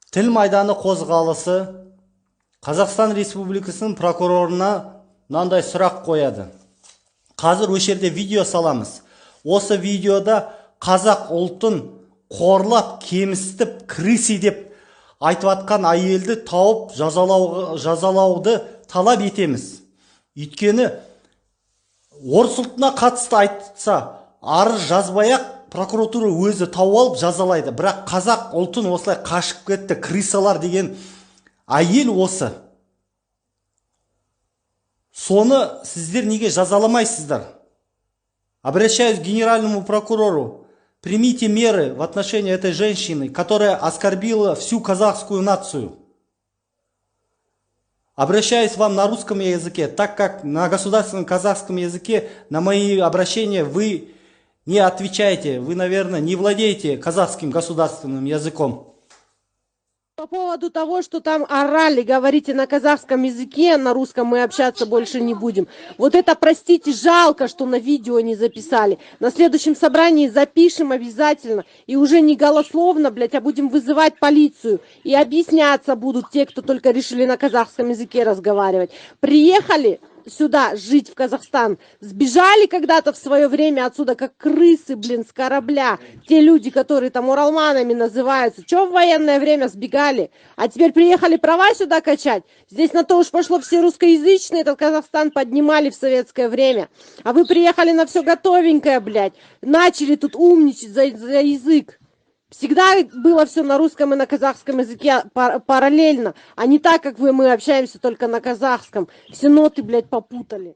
Тіл майданы қозғалысы Қазақстан Республикасының прокурорына мынандай сұрақ қояды. Қазір осы жерде видео саламыз. Осы видеода қазақ ұлтын қорлап, кемістіп, крыси деп айтып атқан әйелді тауып жазалауды талап етеміз. Өйткені орыс ұлтына қатысты айтса, арыз жазбай-ақ прокуратура өзі тауып алып жазалайды. Бірақ қазақ ұлтын осылай қашып кетті, крысалар деген әйел осы. Соны сіздер неге жазаламайсыздар? Обращаюсь к генеральному прокурору. Примите меры в отношении этой женщины, которая оскорбила всю казахскую нацию. Обращаюсь вам на русском языке, так как на государственном казахском языке на мои обращения вы не отвечаете. Вы, наверное, не владеете казахским государственным языком. По поводу того, что там орали, говорите на казахском языке, на русском мы общаться больше не будем. Вот это, простите, жалко, что на видео не записали. На следующем собрании запишем обязательно. И уже не голословно, блядь, а будем вызывать полицию. И объясняться будут те, кто только решили на казахском языке разговаривать. Приехали сюда жить, в Казахстан, сбежали когда-то в свое время отсюда, как крысы, блин, с корабля. Те люди, которые там уралманами называются, что в военное время сбегали? А теперь приехали права сюда качать? Здесь на то уж пошло, все русскоязычные этот Казахстан поднимали в советское время. А вы приехали на все готовенькое, блядь. Начали тут умничать за язык. Всегда было все на русском и на казахском языке параллельно, а не так, как мы общаемся только на казахском. Все ноты, блядь, попутали.